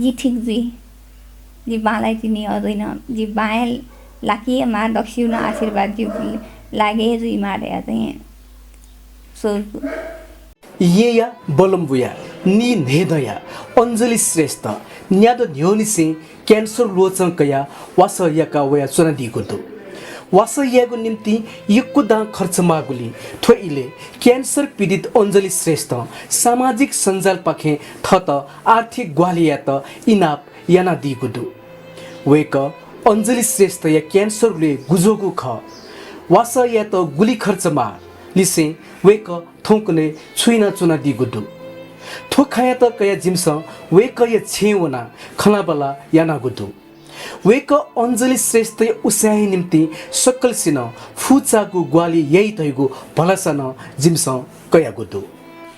जी ठिक जी बालाई तिनी अदैन जी बायल लाकी मा दक्षिण आशीर्वाद जी लागे जी मारे चाहिँ सोरको येया बलम्बुया नि नेदया अञ्जली श्रेष्ठ न्याद न्योनिसे क्यान्सर लोचंकया वासयका वया चुना दिगुदु वासयको निम्ति यक्को दान खर्च मागुली थोइले क्यान्सर पीडित अञ्जली श्रेष्ठ सामाजिक सञ्जाल पाखे थत आर्थिक ग्वालिया त इनाप याना दिगुदु वेक अञ्जली श्रेष्ठ या क्यान्सरले गुजोगु ख वासया त गुली खर्चमा लिसे वेक थोंकने छुइना चुना दिगुदु थोखाया त कया जिमस वेक या छेवना खलाबला याना गुदु वेक अञ्जली श्रेष्ठ उस्याही निम्ति सक्कलसिन फुचागु ग्वाली यही तैगु भलासन जिमस कया गुदु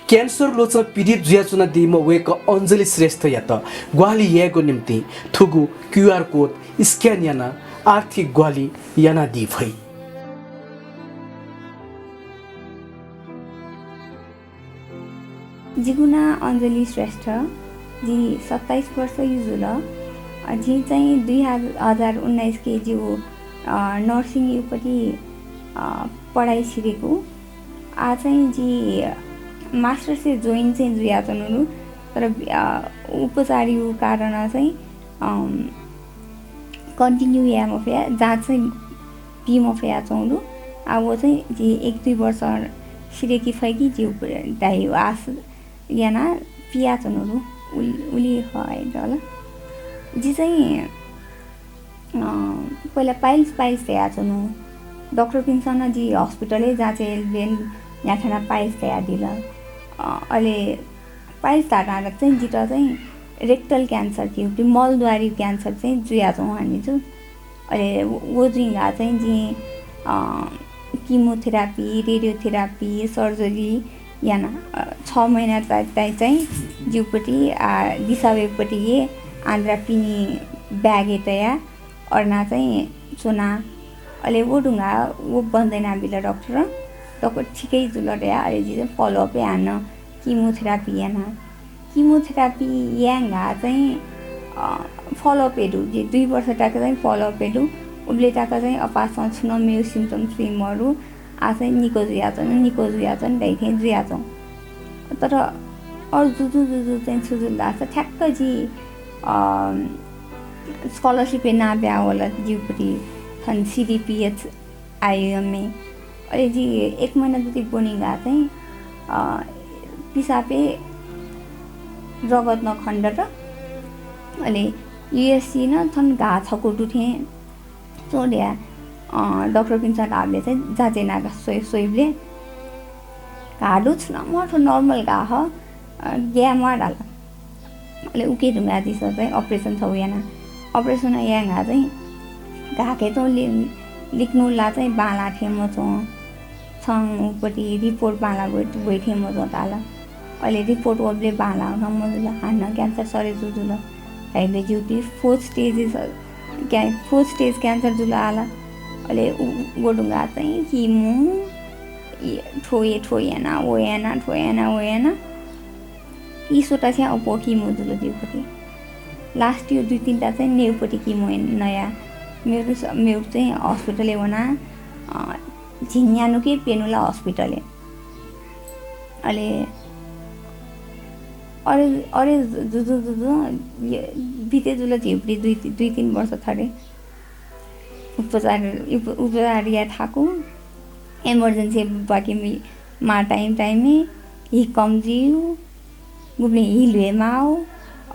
क्यान्सर लोच पीडित जुया चुना दिम वेक अञ्जली श्रेष्ठ या त ग्वाली यागु निम्ति थुगु क्यूआर कोड स्क्यान याना आर्थिक ग्वाली याना दि भई जिगुना अञ्जली श्रेष्ठ जी 27 वर्ष युजुल जी चाहिँ 2019 के जिउ नर्सिङ युपट्टि पढाइ सिकेको आ चाहिँ जी मास्टर से जोइन चाहिँ जुया तनुरु तर उपचारिक कारण चाहिँ कन्टिन्यू यामफया जहाँ चाहिँ पिमफया चौलु आ वो चाहिँ जी 1-2 वर्ष सिरेकी फैकी जिउ दाइ आस याना पिया चनुरु उली है होला जी चाहिँ पहिला पाइल्स तया चनु डाक्टर पिन्सन जी हस्पिटलै जहाँ चाहिँ बेन यहाँ ठाना पाइल्स तया दिल अहिले पाइल्स तारा चाहिँ जिटा चाहिँ रेक्टल क्यान्सर कि मलद्वारी क्यान्सर चाहिँ जुया छौँ हामी चाहिँ अहिले वो जुइँगा चाहिँ जी किमोथेरापी रेडियोथेरापी सर्जरी याना 6 महिना चाहिँ जिउपट्टि दिशावेपट्टि आन्द्रा पिनी ब्यागे तया अर्ना चाहिँ चुना अहिले वो ढुङ्गा वो बन्दैन बिल डक्टर ठिकै जुलटया अहिले चाहिँ फलोअपै हान्न किमोथेरापी याना किमोथेरापी याङ्गा चाहिँ फलोअपहरू जे 2 वर्ष टाका चाहिँ फलोअपहरू उसले टाका चाहिँ अपासमा छुन मेरो सिम्पटम्स फिल्महरू आ चाहिँ निको जुया छन् दैथे जुया छौँ तर अरू जुजु चाहिँ सुजुल्दा छ ठ्याक्क जी स्कलरसिपै नाप्या होला जिउपट्टि छन् सिडिपिएच आइएमए अहिले जी 1 महिना जति बोनिगा चाहिँ पिसापे रगत नखण्ड र अहिले युएससी न छन् घा छको दुथे सोड्या डाक्टर पिन्सन हाबले चाहिँ जाचेनाका सोइबले घाडु न मठो नर्मल घा ह ग्यामा डाल अहिले उके ढुङ्गा दिस चाहिँ अपरेसन छ याना अपरेसन याङ्गा चाहिँ घाके त लिख्नुला चाहिँ बाला ठेमो छङपट्टि रिपोर्ट बाला गइ ठेमो ताल अहिले रिपोर्ट ओब्ले बाला मजुल हान्न क्यान्सर सरे जुजुल अहिले जिउटी 4 स्टेज क्यान्सर जुल आला अहिले गोडुङ्गा चाहिँ किमु ठोएना ओएना इसोटा चाहिँ अब किमो जुल जिउपट्टि लास्ट यो 2-3टा चाहिँ नेउपट्टि किमो नयाँ मेरो चाहिँ हस्पिटल एवना झिङ्यानुकै पेनुला हस्पिटल अहिले अरे जुजु बिते जुल झिउपट्टि 2-3 वर्ष थरे उपचार या थाको इमर्जेन्सी बाकी मा टाइम ही कमजिउ गुब्ने हिलवेमा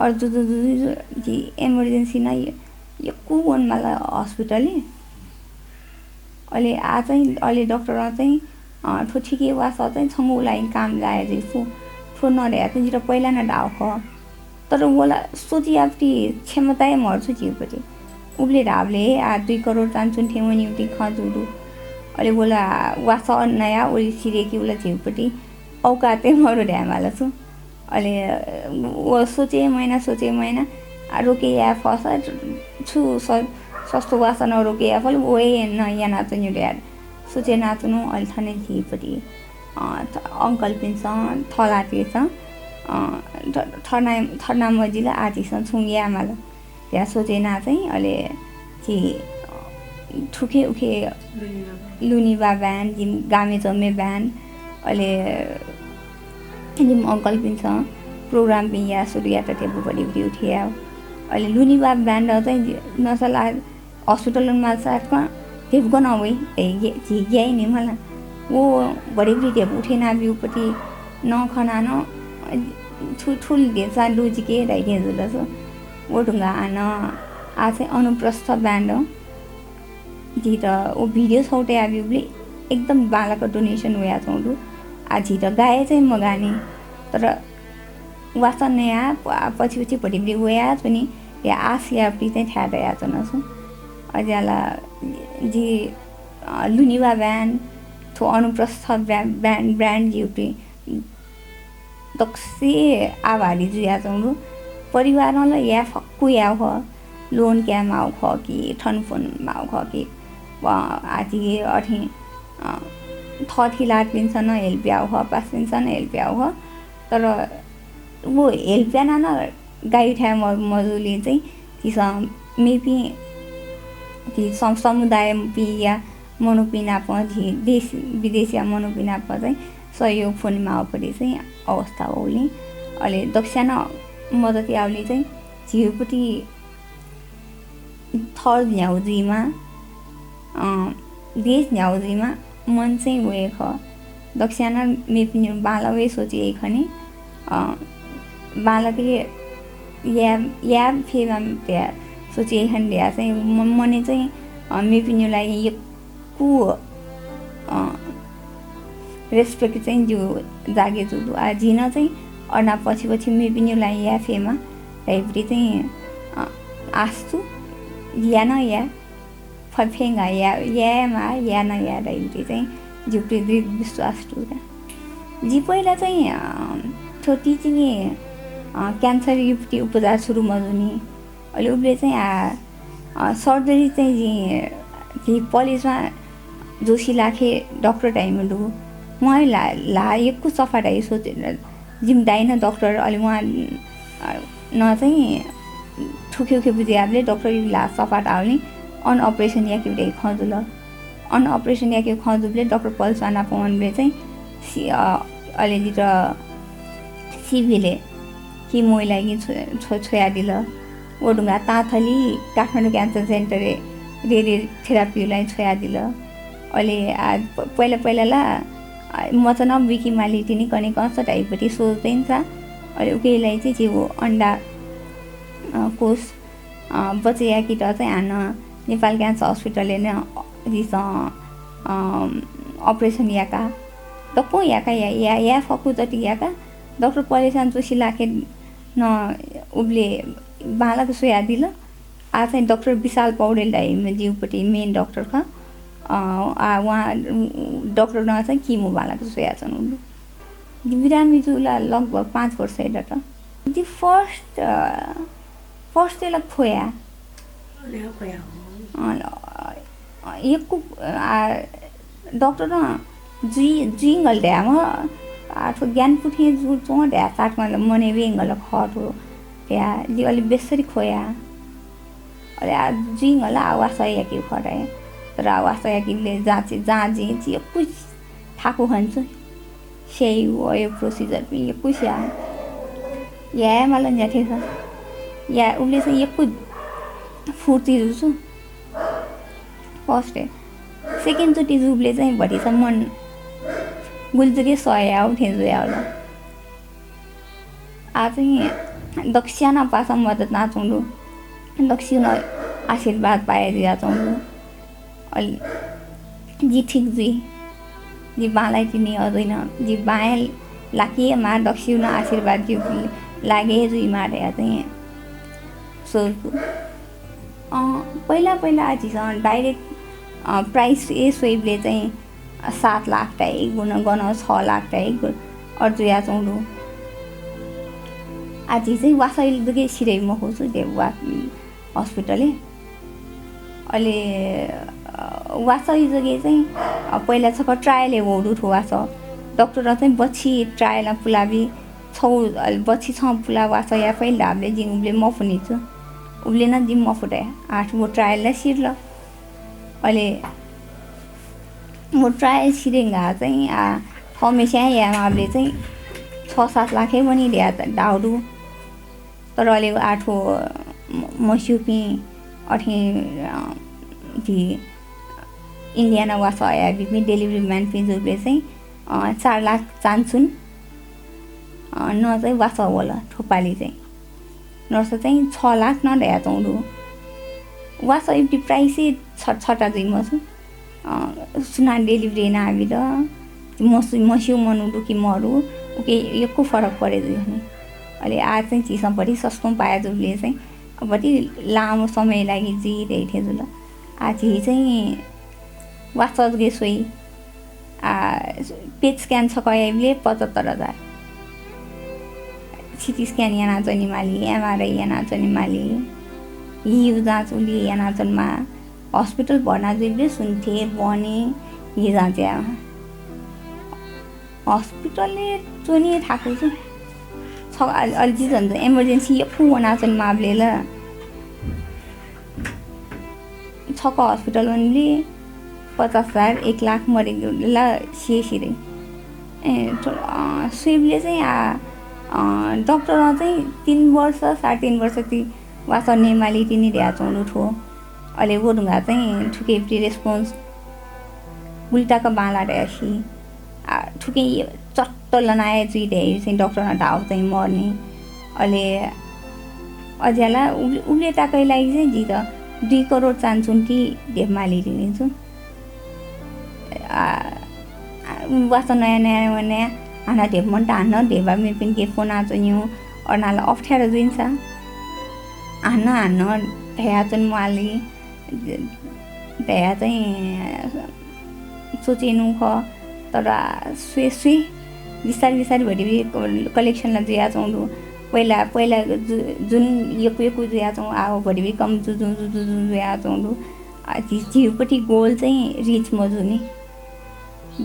और जुजु जी इमर्जेन्सी ना यो कुन मला हस्पिटल अहिले अहिले डक्टर चाहिँ ठिकै वास चाहिँ छङ्गुलाई काम लाए जस्तो ठो नरे चाहिँ जिरो पहिला न डाउ ख तर होला सोची आफ्टी क्षमताए मर्छु जिउपट्टि उब्ले ढाबले 2 करोड चान्चुन ठेवनी उठी खजुरु अहिले बोला वास नयाँ ओली सिरेकी उला जिउपट्टि औकाते मरु ढ्यामाला छु अहिले वो सोचे महिना रोके या फस छु सस्तो वासन रोके या फल ओए न या नाच्नु ड्याड सोचे नाच्नु अहिले थने जिउपट्टि अङ्कल पिन्छ थलाटे छ थर्ना मजिला आजिसँग छुङ्गे आमाला त्यहाँ सोचेना चाहिँ अहिले कि ठुके उखे लुनिबा ब्यान्ड जिम गामे जम्मे ब्यान्ड अहिले जिम अङ्कल पनि छ प्रोग्राम पनि या सुरु या त टेबु बढी बढी उठिया अहिले लुनिबा ब्यान्ड चाहिँ नसला हस्पिटलमा साथमा टेबु गनाउँ झिग्याइ नि मलाई वो बढी बढी टेबु उठेना बिउपट्टि नखना न ठुल ढेसा लुजिके राइके जुलस वो ढुङ्गा आन आ चाहिँ अनुप्रस्थ ब्यान्ड हो जी त ओ भिडियो छौटे आबिउले एकदम बालाको डोनेसन उया छौँ आ झी त गाए चाहिँ म गाने तर वासन नयाँ पछि पछि भोलि उया पनि या आसिया चाहिँ ठ्याएर या छन् अझ्याला जी लुनिवा ब्यान्ड थो अनुप्रस्थ ब्रान्ड जिउटी दक्सी आभारी जुया छौँ परिवारलाई या फक्कु या हो लोन क्या माउ ख कि ठनफोन माउ ख कि आदि अठी थी लाट पेन्सन हेल्प आउ हो पास पेन्सन हेल्प आउ हो तर वो हेल्प न गाई ठ्या मजुरले चाहिँ तीसँग मेपी ती समुदाय या मनोपिना पछि देश विदेश या मनोपिना चाहिँ सहयोग फोनमा आउपट्टि चाहिँ अवस्था हो उसले अहिले दक्षिण मद्दती आउले चाहिँ झिउपट्टि थर झ्याउजीमा देश झ्याउजीमा मन चाहिँ उयो ख दक्षिण मेपिनी बालकै सोचे खने बालकै या फेमा त्यहाँ सोचे खन ल्या चाहिँ मने चाहिँ मेपिनीलाई यक्कु रेस्पेक्ट चाहिँ जो जागे जुदु आ झिन चाहिँ अर्ना पछि पछि मेपिनीलाई या फेमा राइपट्टि चाहिँ आस्तु या न या फफेङ्गा यामा या न या राइपट्टि चाहिँ जिउपट्टि दृढ विश्वास टुरा जी पहिला चाहिँ छोटी चाहिँ क्यान्सर युपट्टि उपचार सुरु मजुनी अहिले उसले चाहिँ सर्जरी चाहिँ जी पलेजमा जोशी लाखे डक्टर टाइमहरू उहाँ ला एकको सफाइ सोचेर जिम दाइन डक्टर अहिले उहाँ न चाहिँ ठुके बुझिहाल्ने डक्टर ला सफाट आउने अन अपरेसन या के खजुल अन अपरेसन या के खजुले डक्टर पल्सवाना पवनले चाहिँ अहिले जित सिबीले कि मोइलाई छोया दिल ओडुङ्गा ताथली काठमाडौँ क्यान्सर सेन्टर रेडियो थेरापीलाई छोया दिल अहिले पहिला म त नबिकी मालिटी नि कने कसो टाइपपट्टि सोच्दैन छ अहिले उकेलाई चाहिँ जिउ अन्डा कोष बचैया किट चाहिँ हान नेपाल क्यान्सर हस्पिटलले नै अपरेसन याका डक्को याका या फक्कु जति याका डक्टर परेशान जोशी लाखे न उब्ले बालाको सोया दिल आ चाहिँ डक्टर विशाल पौडेललाई जिउपट्टि मेन डक्टर ख उहाँ डक्टर न चाहिँ किमो बालाको सोया छन् उनले बिरामीजुलाई लगभग 5 वर्ष हेर त दि फर्स्ट त्यसलाई खोया एकको डक्टर न जुइङ्गल ढ्याम आठो ज्ञान पुठे जुँ ढ्या साटमा मने बेङ्गल खट हो त्यहाँ जी अलिक बेसरी खोया अहिले जुइङ्गल आवाज याकी खटाए तर आवाज याकीले जाँचे कुछ थाको खान्छ सही हो यो प्रोसिजर पनि यो कुछ या मलाई ज्याठे छ या उसले चाहिँ एकको फुर्ती जुछु फर्स्ट सेकेन्डचोटि जुबले चाहिँ भटिसम्म मन गुल्जुके सया उठे जुया होला आ चाहिँ दक्षिण पासा मद्दत नाचौँडु दक्षिण आशीर्वाद पाए दिया चौँडु अलि जी ठिक जुई जी बालाई तिनी अझैन जी बाएँ लाकिएमा दक्षिण आशीर्वाद जी लागे जुई मारे चाहिँ सोच्छु पहिला आजीसँग डाइरेक्ट प्राइस सोइबले चाहिँ 7 लाख टाइ गुण गन 6 लाख टाइ अर्जुया चौँडु आज चाहिँ वासैलदुगे सिरै म खोज्छु देवा हस्पिटलले अहिले वासैजगे चाहिँ पहिला छ ट्रायल होडु ठुवा छ डक्टर चाहिँ बच्ची ट्रायलमा पुलाबी छौ बच्ची छ पुला वास या फै लाभले जिङ उब्ले म फुनि छु उब्ले न जिम म फुटे 8 मो ट्रायल ला सिरल अहिले मो ट्रायल सिरेङ्गा चाहिँ हमेसा या माबले चाहिँ 6-7 लाखै पनि ल्या डाउडु तर अहिले 8 मस्युपी अठे कि इन्डियाना वास आया बिपि डेलिभरी म्यान पिजुले चाहिँ 4 लाख चान्सुन न चाहिँ वास होला थोपाली चाहिँ नर्स चाहिँ 6 लाख न ल्या चौडु वास इप्टी प्राइसै छटा जुइ मसु सुना डेलिभरी ना आबिद मस्यु मनुडु कि मरु ओके यको फरक परे जुइ भने अहिले आज चाहिँ चिसम पनि सस्तो पाए जुले चाहिँ अब लामो समय लागि जिरहेको थियो जुल आज चाहिँ वासगे सोही पेट स्क्यान छ कहिले 75,000 सिटी स्क्यान यहाँ नाचनी माली एमआरआई यहाँ नाचनी माली हिउ जाँच उली यहाँ नाचनमा हस्पिटल भर्ना जुइले सुन्थे बने हि जाँच्या हस्पिटलले चोनी थाको छु छ अलि झन् इमर्जेन्सी यफु नाचन माबले ल छको हस्पिटल ओन्ली 50,000 1 लाख मरेको ल सिरे स्विबले चाहिँ डक्टर चाहिँ 3 वर्ष 3.5 वर्ष ती वास नेमाली तिनी ल्या चौडु ठो अहिले गोडुङ्गा चाहिँ ठुके प्रि रेस्पोन्स उल्टाको बाला ल्यासी ठुके चट्ट लनाए जुइदे चाहिँ डक्टर ढाउ चाहिँ मर्ने अहिले अझ्याला उले ताकै लागि चाहिँ जित 2 करोड चान्सुन कि ढेमाली दिन्छु वास नयाँ हाना ढेप मन हान्न ढेबा मे पनि के फोन आएको नि अर्नालाई अप्ठ्यारो दिन्छ हान्न ढया चाहिँ माली ढया चाहिँ सोचिनु ख तर सुई बिस्तारै भरि कलेक्सनलाई जुया चाउँदो पहिला जुन यकु जुया चाउँ आऊ भरि कम जुया चाउँदो झिउपट्टि गोल चाहिँ रिच मजुनी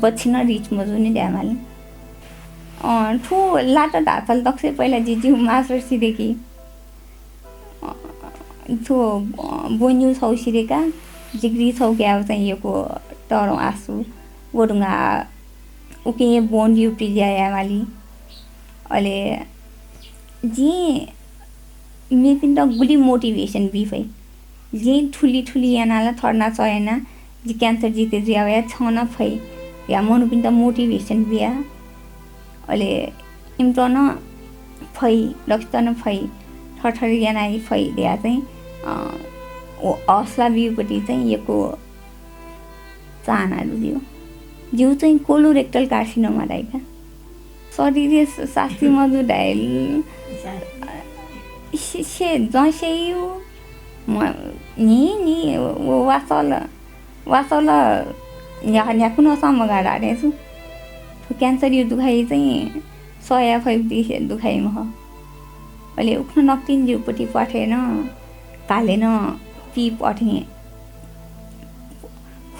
बच्छिन रिच मजुनी ड्यामाले ठु लाटा ढाथल दक्से पहिला जिउ मास्टर सिरेकी थो बोन्यु छौ सिरेका जिग्री छौ क्या चाहिँ योको टरो आसु गोडुङ्गा उके बोन युटी ज्याया वाली अहिले जी मे पनि त गुली मोटिभेसन बिफै जी ठुली यानाला थर्ना चयना जी क्यान्सर जिते ज्याया छन फै या मनु पनि त मोटिभेसन बिया अहिले इम्टन फै लक्षण फै ठठर याना फै ल्या चाहिँ हौसला बिउपट्टि चाहिँ यको चाहना दियो जिउ चाहिँ कोलोरेक्टल कार्सिनोमा रहेका शरीर शास्त्री मजु ढाइल से जसेयो नि वासल यहाँ कुन समगा ढाडेछु क्यान्सर यो दुखाइ चाहिँ 150 दुखाइमा हो अहिले उख्न नक्तिन जिउपट्टि पठेन कालेन पिप अठे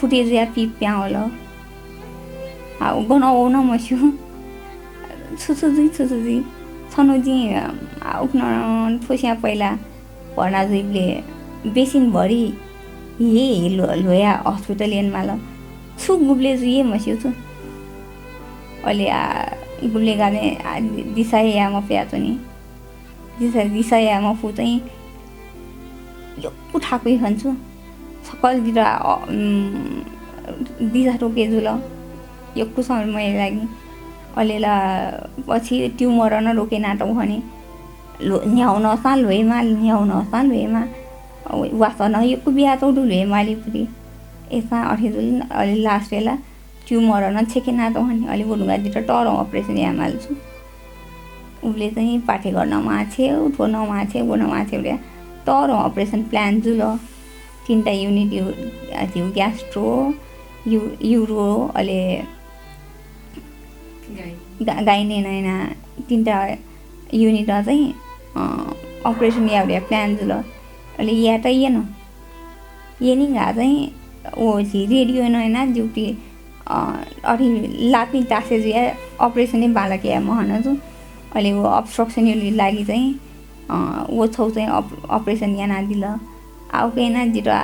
फुटे ज्या पिप प्याउल गनाउन मस्यु छुछुजी छनुजी उख्न ठोस्या पहिला भर्ना जुइले बेसिनभरि ये लोया हस्पिटल एनमाल छु गुब्ले जुए मस्यु छु अहिले गुब्ले गाने दिसाए यामा प्याचो नि दिसाए यामा फु चाहिँ यो उठाकै खान्छु सकलतिर दिशा टोकेजु ल यो समय लागि अलिला पछि ट्युमर न रोके नाटो भने न्याउन साल भएमा वासन यो बिहा चौडु भएमाली पुरी यसमा अठेजुल अलि लास्ट बेला ट्युमर न छेके नाटो भने अलि बोडुङ्गातिर टरो अपरेसन यामाल्छु उसले चाहिँ पाठे गर्न माछे उठो नमाछे वो नमाछे भने तर अपरेसन प्लान जुल 3टा युनिट थियो ग्यास्ट्रो युरो अहिले गाइने नैना 3टा युनिट चाहिँ अपरेसन या प्लान जुल अहिले या त येन येनी घा चाहिँ ओ झी रेडियो नैना ड्युटी अठी लापी तासे जुया अपरेसन बालक या महन छु अहिले वो अब्स्ट्रक्सन यो लागि चाहिँ वो छौ चाहिँ अपरेसन याना दिल आउ केना जिरो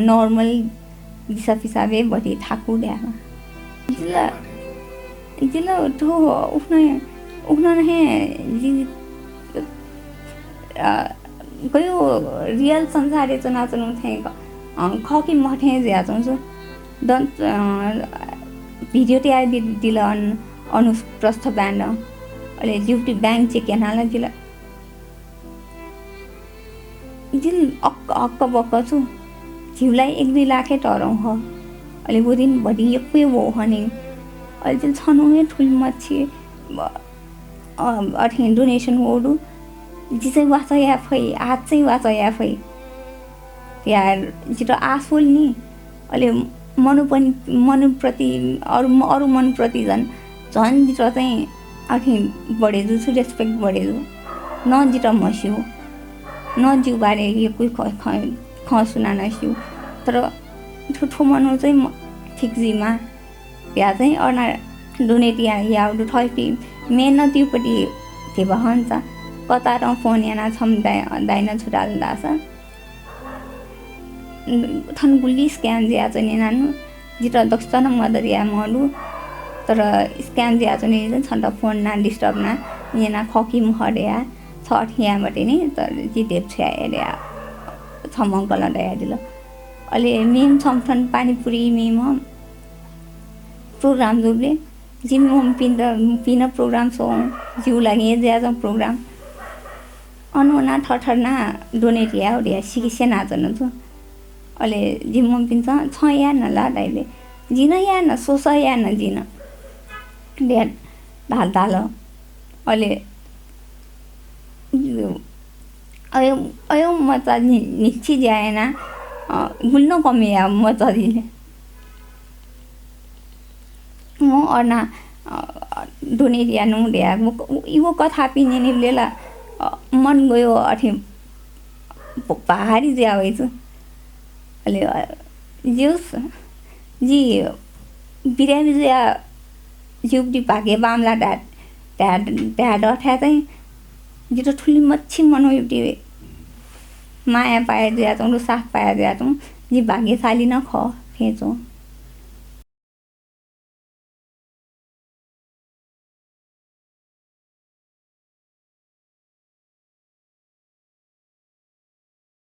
नर्मल दिशा पिसाबे बढी थाकु ड्यामा जिला तो उठना है जी गयो रियल संसार चना चनु थे खकी मठे ज्या चु दन भिडियो तयार दिल अनुप्रस्थ ब्यान्ड अहिले ड्युटी ब्याङ्क चाहिँ केनाला दिल जिल अक्क बक्क छु झिउलाई 1-2 लाखे टरौँ हो अहिले वो दिन बढी एकै वो हने अहिले चाहिँ छनु हे ठुल मच्छी अठे डोनेसन ओडु जिसै वाचा या फै आज चाहिँ वाचा या फै यार जिरो आसोल नि अहिले मनुप्रति अरू मनप्रति झन् जिरो चाहिँ अठे बढे छु रेस्पेक्ट बढे न जिरो मस्यो न जिउ बारे यो कोही सुना नस्यो तर ठुठो मनु चाहिँ ठिक जिमा या चाहिँ अर्ना डोनेट या ठल्टी मेहनत त्योपट्टि त्यो भन्छ कता र फोन याना छम दाइन छुटाल दास थन गुल्ली स्क्यान दिया चाहिँ नानु जिरो दक्ष न मदर या मलु तर स्क्यान दिया चाहिँ छन्द फोन ना डिस्टर्ब ना याना खकी महड्या छठ यहाँबाट नि तर जितेप छ एरिया छम अङ्कल दया दिल अहिले ma'am छमथन panipuri ma'am programme जुबले gym मम पिन प्रोग्राम सो जिउ लागि ज्यादा प्रोग्राम अनुना ठठरना डोनेट या ओडिया सिकिसे नाचन छु अहिले जिम मम पिन्छ छ या न ला दाइले जिन या न सोस या न जिन दे ढाल अहिले अयो मचा निश्चित जाएन गुल्न कमिया मचा दिने म अर्ना डोनेट या नु ड्या इवो कथा पिने निलेला मन गयो अठे पहाडी ज्या होइछ अहिले जिउस जी बिरामी ज्या जिउटी भागे बामला ढाड अठ्या चाहिँ जिरो ठुली मच्छी मनो एउटी माया पाए दिया तुम साथ पाया दिया तुम जी भाग्यशाली न ख फेचो